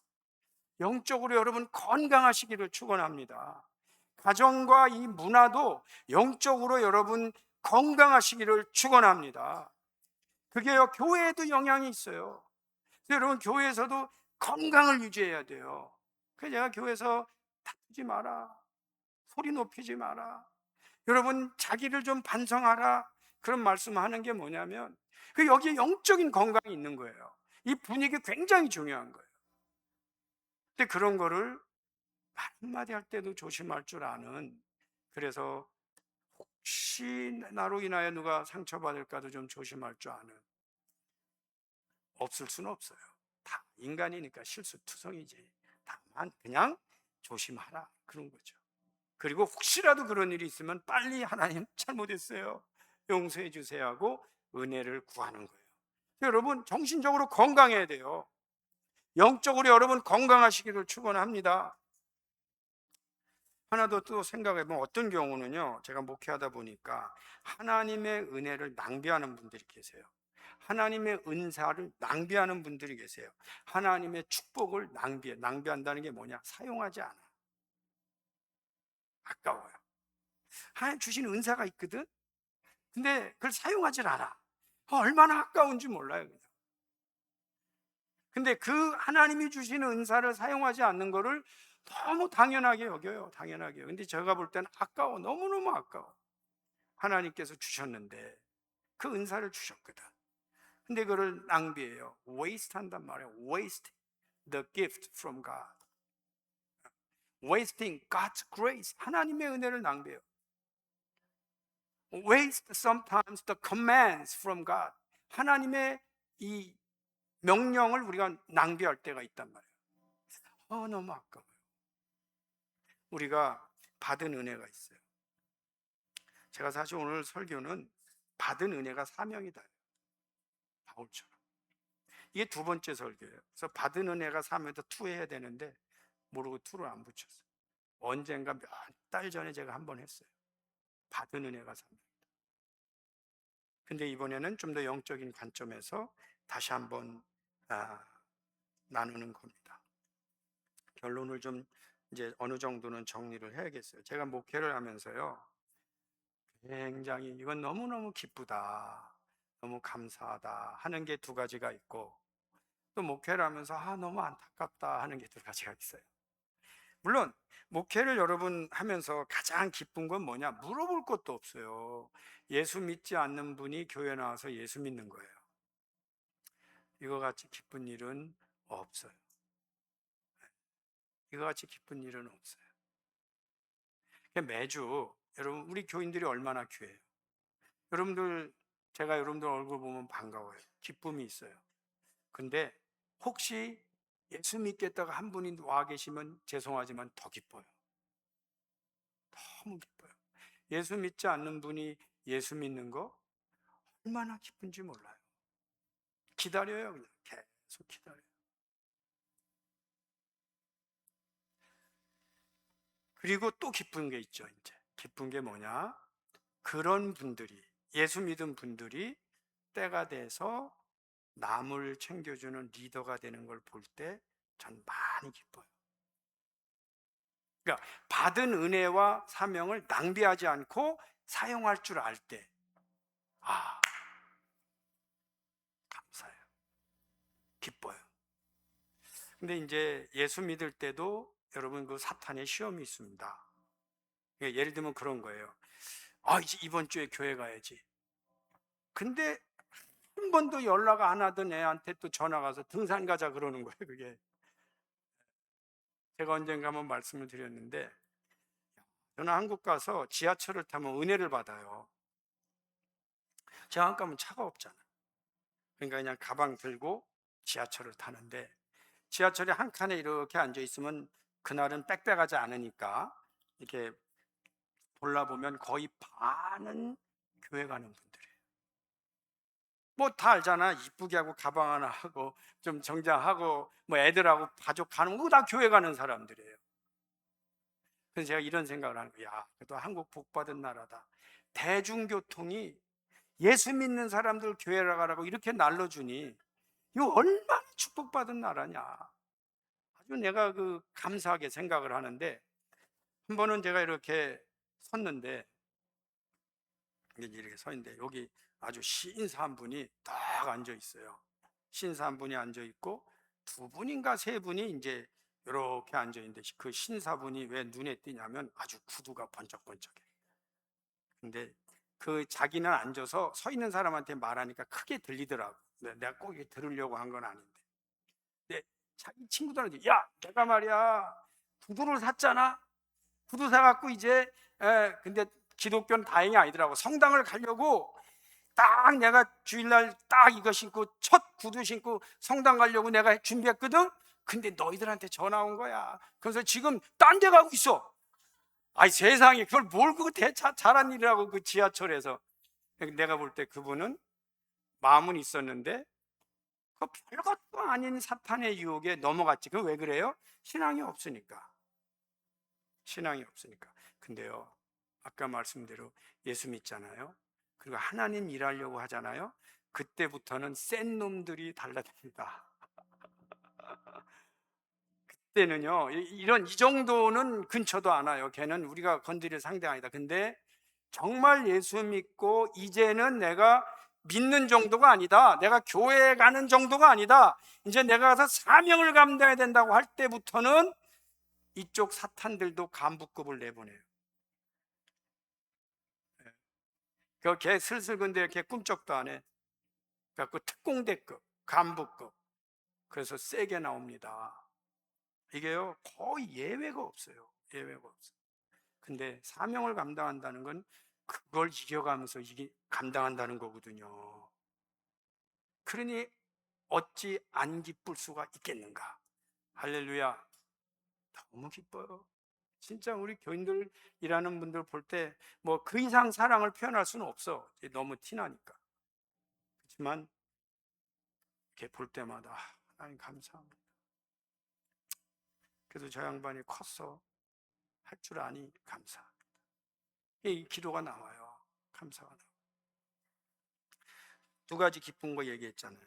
Speaker 1: 영적으로 여러분 건강하시기를 축원합니다. 가정과 이 문화도 영적으로 여러분 건강하시기를 축원합니다. 그게요, 교회에도 영향이 있어요. 여러분, 교회에서도 건강을 유지해야 돼요. 그래서 제가 교회에서 다투지 마라, 소리 높이지 마라, 여러분 자기를 좀 반성하라, 그런 말씀하는 게 뭐냐면 여기에 영적인 건강이 있는 거예요. 이 분위기 굉장히 중요한 거예요. 근데 그런 거를 한마디 할 때도 조심할 줄 아는, 그래서 혹시 나로 인하여 누가 상처받을까도 좀 조심할 줄 아는, 없을 수는 없어요. 다 인간이니까 실수투성이지. 다만 그냥 조심하라, 그런 거죠. 그리고 혹시라도 그런 일이 있으면 빨리 하나님 잘못했어요, 용서해 주세요 하고 은혜를 구하는 거예요. 여러분, 정신적으로 건강해야 돼요. 영적으로 여러분 건강하시기를 축원합니다. 하나 더 또 생각해 보면 어떤 경우는요, 제가 목회하다 보니까 하나님의 은혜를 낭비하는 분들이 계세요. 하나님의 은사를 낭비하는 분들이 계세요. 하나님의 축복을 낭비한다는 게 뭐냐? 사용하지 않아. 아까워요. 하나님 주신 은사가 있거든? 근데 그걸 사용하질 않아. 얼마나 아까운지 몰라요, 그냥. 근데 그 하나님이 주시는 은사를 사용하지 않는 거를 너무 당연하게 여겨요. 당연하게. 근데 제가 볼 때는 아까워. 너무너무 아까워. 하나님께서 주셨는데 그 은사를 주셨거든. 근데 그걸 낭비해요. waste 한단 말이에요. waste the gift from God. wasting God's grace. 하나님의 은혜를 낭비해요. waste sometimes the commands from God. 하나님의 이 명령을 우리가 낭비할 때가 있단 말이에요. 너무 아까워요. 우리가 받은 은혜가 있어요. 제가 사실 오늘 설교는 받은 은혜가 사명이다, 바울처럼. 이게 두 번째 설교예요. 그래서 받은 은혜가 사명에서 투해야 되는데 모르고 투를 안 붙였어요. 언젠가 몇 달 전에 제가 한 번 했어요. 받은 은혜가 사명이다. 근데 이번에는 좀 더 영적인 관점에서 다시 한번 나누는 겁니다. 결론을 좀 이제 어느 정도는 정리를 해야겠어요. 제가 목회를 하면서요, 굉장히 이건 너무너무 기쁘다, 너무 감사하다 하는 게 두 가지가 있고, 또 목회를 하면서 너무 안타깝다 하는 게 두 가지가 있어요. 물론 목회를 여러분 하면서 가장 기쁜 건 뭐냐? 물어볼 것도 없어요. 예수 믿지 않는 분이 교회 나와서 예수 믿는 거예요. 이거 같이 기쁜 일은 없어요. 이거 같이 기쁜 일은 없어요. 매주 여러분, 우리 교인들이 얼마나 귀해요. 여러분들, 제가 여러분들 얼굴 보면 반가워요. 기쁨이 있어요. 근데 혹시 예수 믿겠다가 한 분이 와 계시면 죄송하지만 더 기뻐요. 너무 기뻐요. 예수 믿지 않는 분이 예수 믿는 거 얼마나 기쁜지 몰라요. 기다려요. 그냥 계속 기다려요. 그리고 또 기쁜 게 있죠. 이제 기쁜 게 뭐냐? 그런 분들이, 예수 믿은 분들이 때가 돼서 남을 챙겨주는 리더가 되는 걸 볼 때 전 많이 기뻐요. 그러니까 받은 은혜와 사명을 낭비하지 않고 사용할 줄 알 때, 감사해요. 기뻐요. 근데 이제 예수 믿을 때도 여러분 그 사탄의 시험이 있습니다. 예를 들면 그런 거예요. 이제 이번 주에 교회 가야지. 근데 한 번도 연락 안 하던 애한테 또 전화 가서 등산 가자 그러는 거예요. 그게 제가 언젠가 한번 말씀을 드렸는데, 저는 한국 가서 지하철을 타면 은혜를 받아요. 제가 한국 가면 차가 없잖아요. 그러니까 그냥 가방 들고 지하철을 타는데, 지하철이 한 칸에 이렇게 앉아 있으면 그날은 빽빽하지 않으니까 이렇게 골라보면 거의 반은 교회 가는 분들이에요. 뭐 다 알잖아. 이쁘게 하고 가방 하나 하고 좀 정장하고 뭐 애들하고 가족 가는 거 다 교회 가는 사람들이에요. 그래서 제가 이런 생각을 하는 거야. 그래도 한국 복 받은 나라다. 대중교통이 예수 믿는 사람들 교회 가라고 이렇게 날려주니 이거 얼마나 축복받은 나라냐. 아주 내가 그 감사하게 생각을 하는데, 한 번은 제가 이렇게 섰는데, 이렇게 서 있는데 여기 아주 신사 한 분이 딱 앉아 있어요. 신사 한 분이 앉아 있고 두 분인가 세 분이 이제 이렇게 앉아 있는데, 그 신사분이 왜 눈에 띄냐면 아주 구두가 번쩍번쩍해. 근데 그 자기는 앉아서 서 있는 사람한테 말하니까 크게 들리더라고. 내가 꼭 들으려고 한 건 아닌데. 근데 자기 친구들한테, 야, 내가 말이야 구두를 샀잖아. 구두 사갖고 이제 근데 기독교는 다행히 아니더라고. 성당을 가려고 딱 내가 주일날 딱 이거 신고 첫 구두 신고 성당 가려고 내가 준비했거든. 근데 너희들한테 전화 온 거야. 그래서 지금 딴 데 가고 있어. 아이 세상에, 그걸 뭘 그거 잘한 일이라고, 그 지하철에서. 내가 볼 때 그분은 마음은 있었는데 그 별것도 아닌 사탄의 유혹에 넘어갔지. 그 왜 그래요? 신앙이 없으니까. 신앙이 없으니까. 근데요, 아까 말씀대로 예수 믿잖아요. 그리고 하나님 일하려고 하잖아요. 그때부터는 센 놈들이 달라듭니다. 그때는요, 이런 이 정도는 근처도 안 와요. 걔는 우리가 건드릴 상대 아니다. 근데 정말 예수 믿고 이제는 내가 믿는 정도가 아니다, 내가 교회에 가는 정도가 아니다, 이제 내가 가서 사명을 감당해야 된다고 할 때부터는 이쪽 사탄들도 간부급을 내보내요. 걔 슬슬 근데 걔 꿈쩍도 안 해. 그래갖고 특공대급, 간부급. 그래서 세게 나옵니다. 이게요, 거의 예외가 없어요. 예외가 없어요. 근데 사명을 감당한다는 건 그걸 이겨가면서 감당한다는 거거든요. 그러니 어찌 안 기쁠 수가 있겠는가? 할렐루야. 너무 기뻐요. 진짜 우리 교인들 일하는 분들 볼 때 뭐 그 이상 사랑을 표현할 수는 없어. 너무 티나니까. 그렇지만 이렇게 볼 때마다 하나님 감사합니다. 그래도 저 양반이 컸어, 할 줄 아니 감사합니다. 이 기도가 나와요. 감사가 나와요. 두 가지 기쁜 거 얘기했잖아요.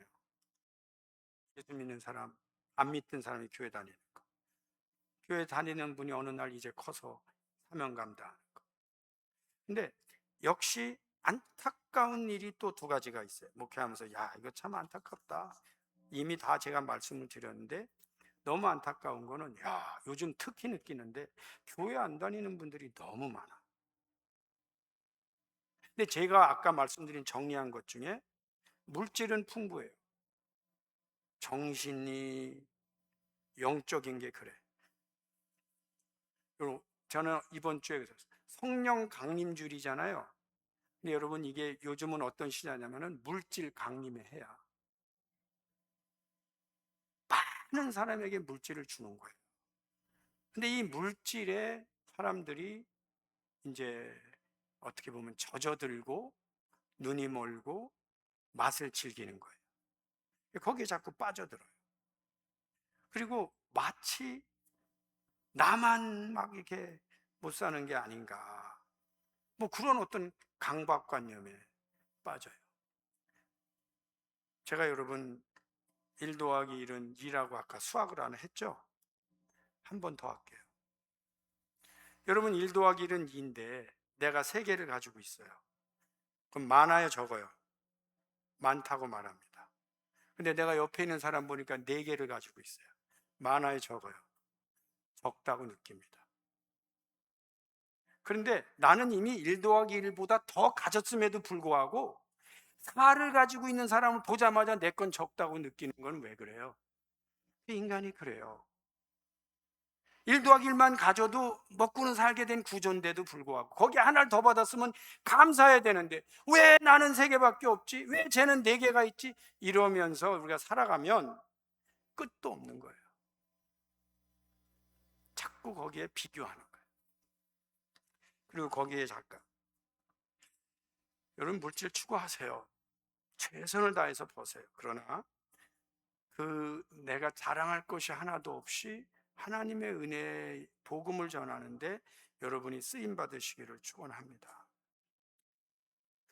Speaker 1: 예수 믿는 사람, 안 믿던 사람이 교회 다니는 거. 교회 다니는 분이 어느 날 이제 커서 사명 감당하는 거. 근데 역시 안타까운 일이 또 두 가지가 있어요. 목회하면서 야, 이거 참 안타깝다. 이미 다 제가 말씀을 드렸는데 너무 안타까운 거는, 야, 요즘 특히 느끼는데 교회 안 다니는 분들이 너무 많아. 근데 제가 아까 말씀드린 정리한 것 중에 물질은 풍부해요. 정신이, 영적인 게 그래. 그리고 저는 이번 주에 성령 강림주일이잖아요. 근데 여러분, 이게 요즘은 어떤 시대냐면은 물질 강림의 해야. 많은 사람에게 물질을 주는 거예요. 근데 이 물질에 사람들이 이제 어떻게 보면 젖어들고 눈이 멀고 맛을 즐기는 거예요. 거기에 자꾸 빠져들어요. 그리고 마치 나만 막 이렇게 못 사는 게 아닌가, 뭐 그런 어떤 강박관념에 빠져요. 제가 여러분 1 더하기 1은 2라고 아까 수학을 하나 했죠? 한 번 더 할게요. 여러분 1 더하기 1은 2인데 내가 3개를 가지고 있어요. 그럼 많아요, 적어요? 많다고 말합니다. 근데 내가 옆에 있는 사람 보니까 4개를 가지고 있어요. 많아요, 적어요? 적다고 느낍니다. 그런데 나는 이미 1 더하기 1보다 더 가졌음에도 불구하고 4를 가지고 있는 사람을 보자마자 내 건 적다고 느끼는 건 왜 그래요? 인간이 그래요. 1 더하기 1만 가져도 먹고는 살게 된 구조인데도 불구하고 거기에 하나를 더 받았으면 감사해야 되는데 왜 나는 3개밖에 없지? 왜 쟤는 4개가 있지? 이러면서 우리가 살아가면 끝도 없는 거예요. 자꾸 거기에 비교하는 거예요. 그리고 거기에 잠깐, 여러분 물질 추구하세요. 최선을 다해서 보세요. 그러나 내가 자랑할 것이 하나도 없이 하나님의 은혜의 복음을 전하는데 여러분이 쓰임 받으시기를 축원합니다.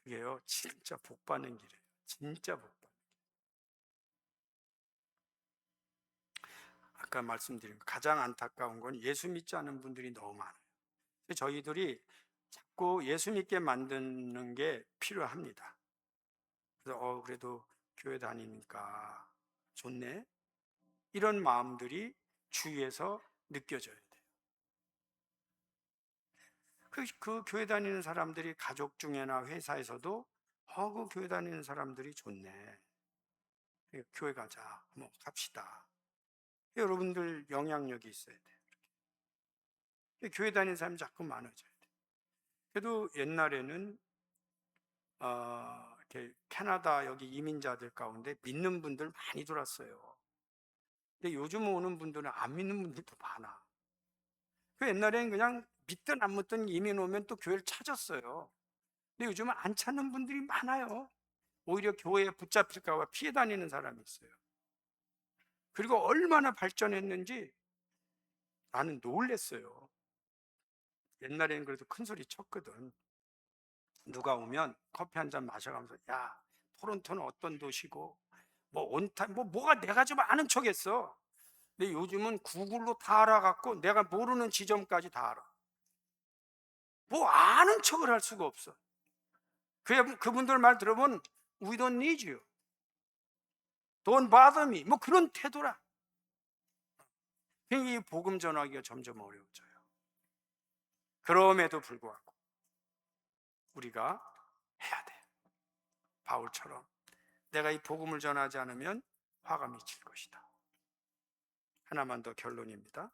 Speaker 1: 그게요, 진짜 복 받는 길이에요. 진짜 복 받는 길. 아까 말씀드린 가장 안타까운 건 예수 믿지 않는 분들이 너무 많아요. 저희들이 자꾸 예수 믿게 만드는 게 필요합니다. 그래서 그래도 교회 다니니까 좋네, 이런 마음들이 주위에서 느껴져야 돼요. 그 교회 다니는 사람들이 가족 중에나 회사에서도 그 교회 다니는 사람들이 좋네, 교회 가자, 뭐 갑시다. 여러분들 영향력이 있어야 돼요. 교회 다니는 사람이 자꾸 많아져야 돼. 그래도 옛날에는 이렇게 캐나다 여기 이민자들 가운데 믿는 분들 많이 들었어요. 근데 요즘 오는 분들은 안 믿는 분들도 많아. 그 옛날에는 그냥 믿든 안 믿든 이민 오면 또 교회를 찾았어요. 근데 요즘은 안 찾는 분들이 많아요. 오히려 교회에 붙잡힐까 봐 피해 다니는 사람이 있어요. 그리고 얼마나 발전했는지 나는 놀랬어요. 옛날에는 그래도 큰 소리 쳤거든. 누가 오면 커피 한 잔 마셔가면서, 야, 토론토는 어떤 도시고 뭐 온타 뭐가 내가 좀 아는 척했어. 근데 요즘은 구글로 다 알아갖고 내가 모르는 지점까지 다 알아. 뭐 아는 척을 할 수가 없어. 그분들 말 들어보면 We don't need you, don't bother me, 뭐 그런 태도라. 이 복음 전하기가 점점 어려워져요. 그럼에도 불구하고 우리가 해야 돼. 바울처럼 내가 이 복음을 전하지 않으면 화가 미칠 것이다. 하나만 더 결론입니다.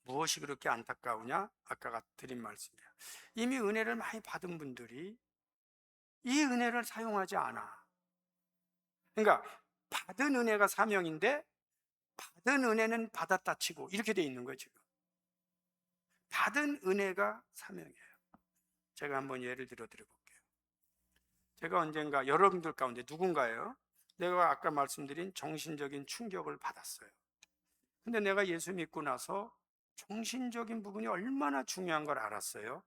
Speaker 1: 무엇이 그렇게 안타까우냐? 아까 드린 말씀이에요. 이미 은혜를 많이 받은 분들이 이 은혜를 사용하지 않아. 그러니까 받은 은혜가 사명인데 받은 은혜는 받았다 치고 이렇게 돼 있는 거예요. 지금 받은 은혜가 사명이에요. 제가 한번 예를 들어 드려볼게요. 제가 언젠가 여러분들 가운데 누군가요? 내가 아까 말씀드린 정신적인 충격을 받았어요. 근데 내가 예수 믿고 나서 정신적인 부분이 얼마나 중요한 걸 알았어요.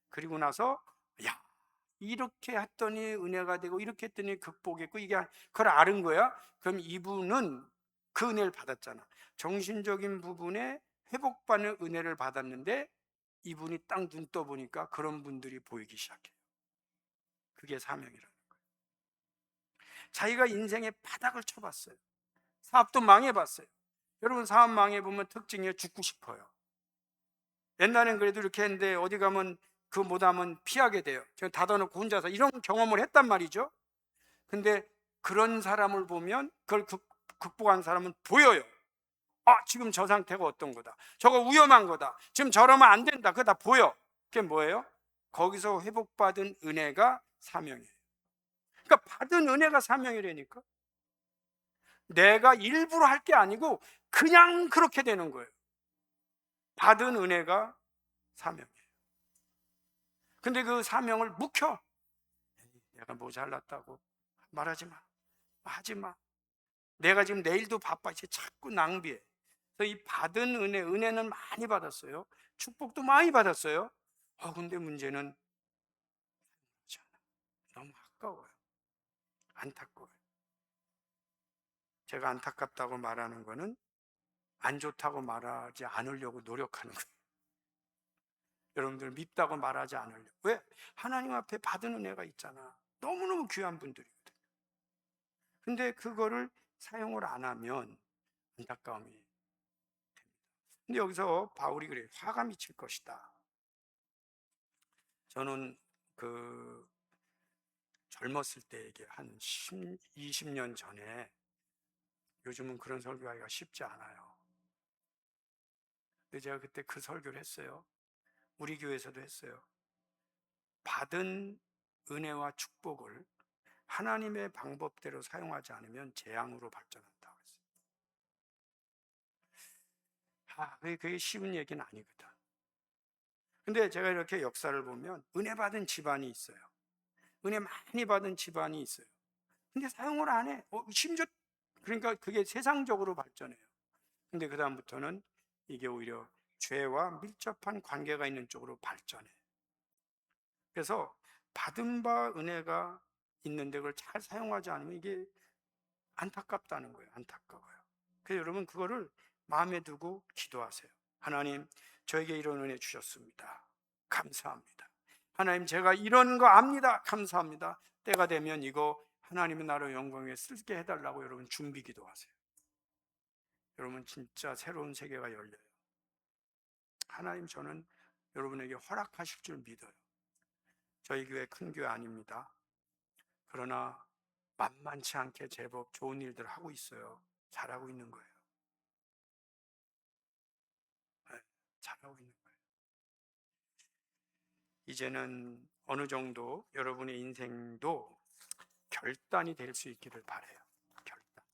Speaker 1: 그리고 나서 야, 이렇게 했더니 은혜가 되고 이렇게 했더니 극복했고 이게 그걸 아는 거야. 그럼 이분은 그 은혜를 받았잖아. 정신적인 부분에 회복받는 은혜를 받았는데 이분이 딱 눈 떠보니까 그런 분들이 보이기 시작해요. 그게 사명이라는 거예요. 자기가 인생의 바닥을 쳐봤어요. 사업도 망해봤어요. 여러분 사업 망해보면 특징이 죽고 싶어요. 옛날엔 그래도 이렇게 했는데 어디 가면 그 못하면 피하게 돼요. 제가 닫아놓고 혼자서 이런 경험을 했단 말이죠. 근데 그런 사람을 보면 그걸 극복한 사람은 보여요. 지금 저 상태가 어떤 거다. 저거 위험한 거다. 지금 저러면 안 된다. 그거 다 보여. 그게 뭐예요? 거기서 회복받은 은혜가 사명이에요. 그러니까 받은 은혜가 사명이라니까. 내가 일부러 할 게 아니고 그냥 그렇게 되는 거예요. 받은 은혜가 사명이에요. 근데 그 사명을 묵혀. 내가 모자랐다고 말하지 마. 하지 마. 내가 지금 내일도 바빠. 이제 자꾸 낭비해. 그래서 이 받은 은혜는 많이 받았어요. 축복도 많이 받았어요. 근데 문제는 너무 아까워요. 안타까워요. 제가 안타깝다고 말하는 거는 안 좋다고 말하지 않으려고 노력하는 거예요. 여러분들 밉다고 말하지 않으려고. 왜? 하나님 앞에 받은 은혜가 있잖아. 너무너무 귀한 분들이거든. 근데 그거를 사용을 안 하면 안타까움이 됩니다. 근데 여기서 바울이 그래요. 화가 미칠 것이다. 저는 그 젊었을 때 이게 한 20년 전에, 요즘은 그런 설교하기가 쉽지 않아요. 근데 제가 그때 그 설교를 했어요. 우리 교회에서도 했어요. 받은 은혜와 축복을 하나님의 방법대로 사용하지 않으면 재앙으로 발전한다고 했어요. 그게 쉬운 얘기는 아니거든. 근데 제가 이렇게 역사를 보면 은혜 받은 집안이 있어요. 은혜 많이 받은 집안이 있어요. 근데 사용을 안 해. 심지어 그러니까 그게 세상적으로 발전해요. 근데 그다음부터는 이게 오히려 죄와 밀접한 관계가 있는 쪽으로 발전해. 그래서 받은 바 은혜가 있는데 그걸 잘 사용하지 않으면 이게 안타깝다는 거예요. 안타까워요. 그래서 여러분 그거를 마음에 두고 기도하세요. 하나님, 저에게 이런 은혜 주셨습니다. 감사합니다. 하나님, 제가 이런 거 압니다. 감사합니다. 때가 되면 이거 하나님의 나라 영광에 쓰게 해달라고 여러분 준비 기도하세요. 여러분 진짜 새로운 세계가 열려요. 하나님, 저는 여러분에게 허락하실 줄 믿어요. 저희 교회 큰 교회 아닙니다. 그러나 만만치 않게 제법 좋은 일들 하고 있어요. 잘하고 있는 거예요. 잘하고 있는 거예요. 이제는 어느 정도 여러분의 인생도 결단이 될 수 있기를 바라요. 결단.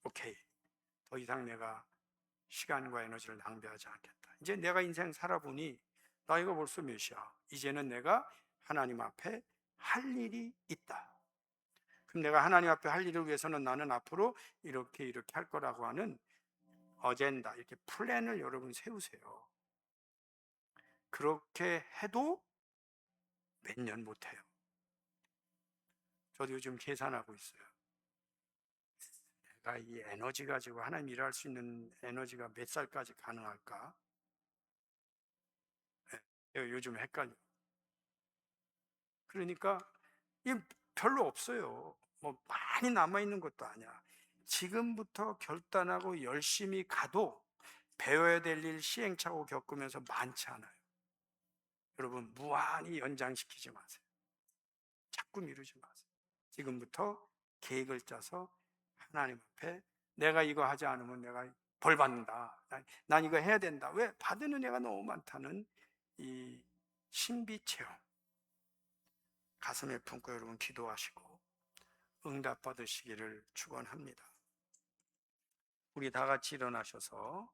Speaker 1: 오케이. 더 이상 내가 시간과 에너지를 낭비하지 않겠다. 이제 내가 인생 살아보니 나이가 벌써 몇이야. 이제는 내가 하나님 앞에 할 일이 있다. 그럼 내가 하나님 앞에 할 일을 위해서는 나는 앞으로 이렇게 할 거라고 하는 어젠다, 이렇게 플랜을 여러분 세우세요. 그렇게 해도 몇 년 못해요. 저도 요즘 계산하고 있어요. 내가 이 에너지 가지고 하나님 일할 수 있는 에너지가 몇 살까지 가능할까? 네, 요즘 헷갈려. 그러니까 이 별로 없어요. 뭐 많이 남아있는 것도 아니야. 지금부터 결단하고 열심히 가도 배워야 될 일 시행착오 겪으면서 많지 않아요. 여러분, 무한히 연장시키지 마세요. 자꾸 미루지 마세요. 지금부터 계획을 짜서 하나님 앞에 내가 이거 하지 않으면 내가 벌 받는다. 난 이거 해야 된다. 왜? 받은 은혜가 너무 많다는 이 신비 체험. 가슴에 품고 여러분 기도하시고 응답 받으시기를 축원합니다. 우리 다 같이 일어나셔서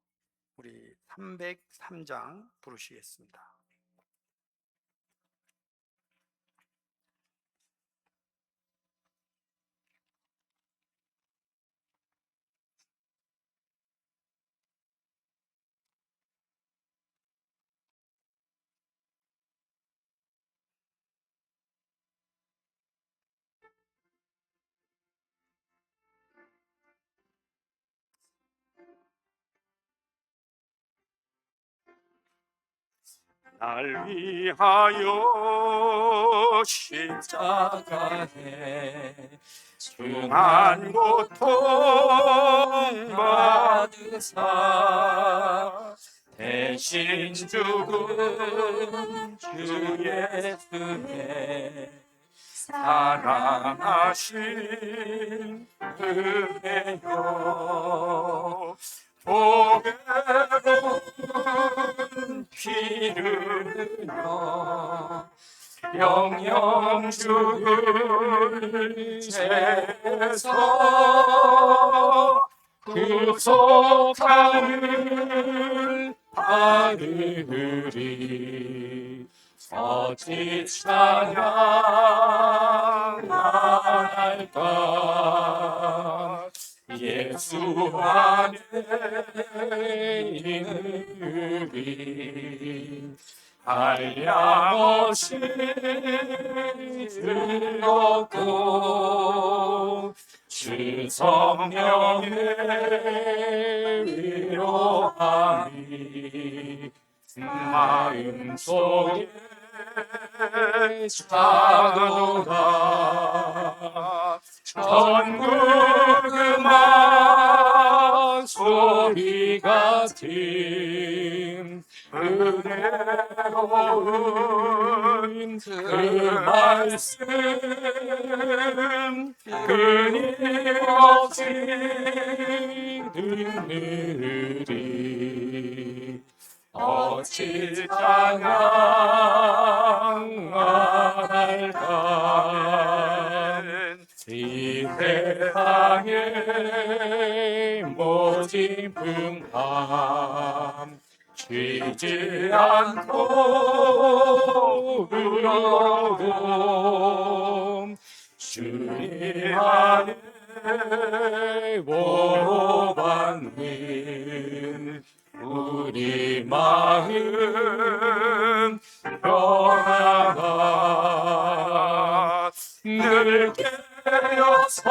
Speaker 1: 우리 303장 부르시겠습니다. 날 위하여 십자가에 중한 고통 받으사 대신 죽은 주 예수의 사랑하신 은혜요 보배로운 피를요 영영 죽을 죄에서 구속함을 받으리 어찌 찬양할까 예수 안에 있으리 한량없이 즐겁고 주 성령의 위로함이 마음속에 차도다 전국 음악 소리 같은 은혜로운 그 말씀 끊임없이 듣느리 어찌 찬양할까 이 세상의 모진 풍함 쉬지 않고 흘러도 주님 안에 보호받는 우리 마음 평안아 늘 깨어서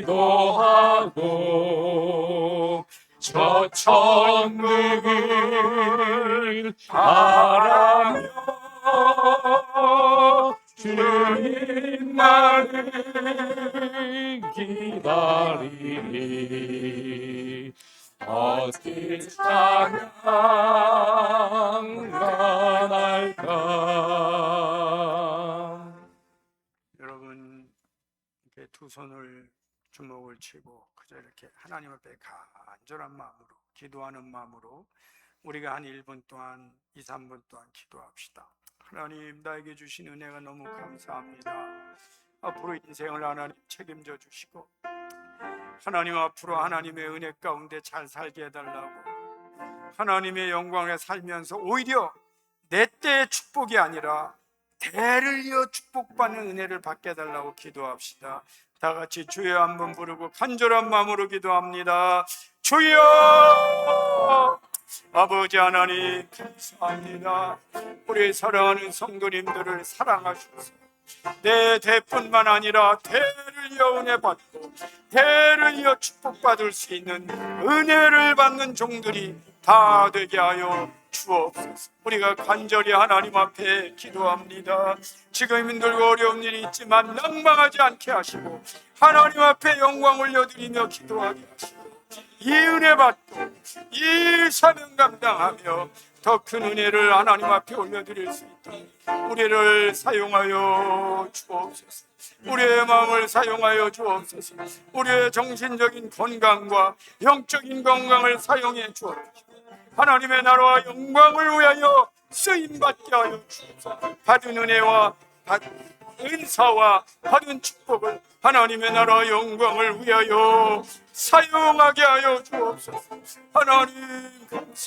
Speaker 1: 기도하고 저 천국을 바라며 주님만을 기다리니 어찌 찬양할까 여러분 이렇게 두 손을 주먹을 쥐고 그저 이렇게 하나님 앞에 간절한 마음으로 기도하는 마음으로 우리가 한 1분 동안, 2, 3분 동안 기도합시다. 하나님, 나에게 주신 은혜가 너무 감사합니다. 앞으로 인생을 하나님 책임져 주시고 하나님 앞으로 하나님의 은혜 가운데 잘 살게 해달라고, 하나님의 영광에 살면서 오히려 내 때의 축복이 아니라 대를 이어 축복받는 은혜를 받게 해달라고 기도합시다. 다 같이 주여 한번 부르고 간절한 마음으로 기도합니다. 주여! 아버지 하나님 감사합니다. 우리 사랑하는 성도님들을 사랑하셔서 내 대뿐만 아니라 대를 이어 은혜 받고 대를 이어 축복받을 수 있는 은혜를 받는 종들이 다 되게 하여 주옵소서. 우리가 간절히 하나님 앞에 기도합니다. 지금 힘들고 어려운 일이 있지만 낭망하지 않게 하시고 하나님 앞에 영광 올려드리며 기도하게 하시고 이 은혜 받고 이 사명 감당하며 더 큰 은혜를 하나님 앞에 올려드릴 수 있도록 우리를 사용하여 주옵소서. 우리의 마음을 사용하여 주옵소서. 우리의 정신적인 건강과 영적인 건강을 사용해 주옵소서. 하나님의 나라와 영광을 위하여 쓰임받게 하여 주옵소서. 받은 은혜와 받은 은사와 받은 축복을 하나님의 나라 영광을 위하여 사용하게 하여 주옵소서. 하나님 감사합니다.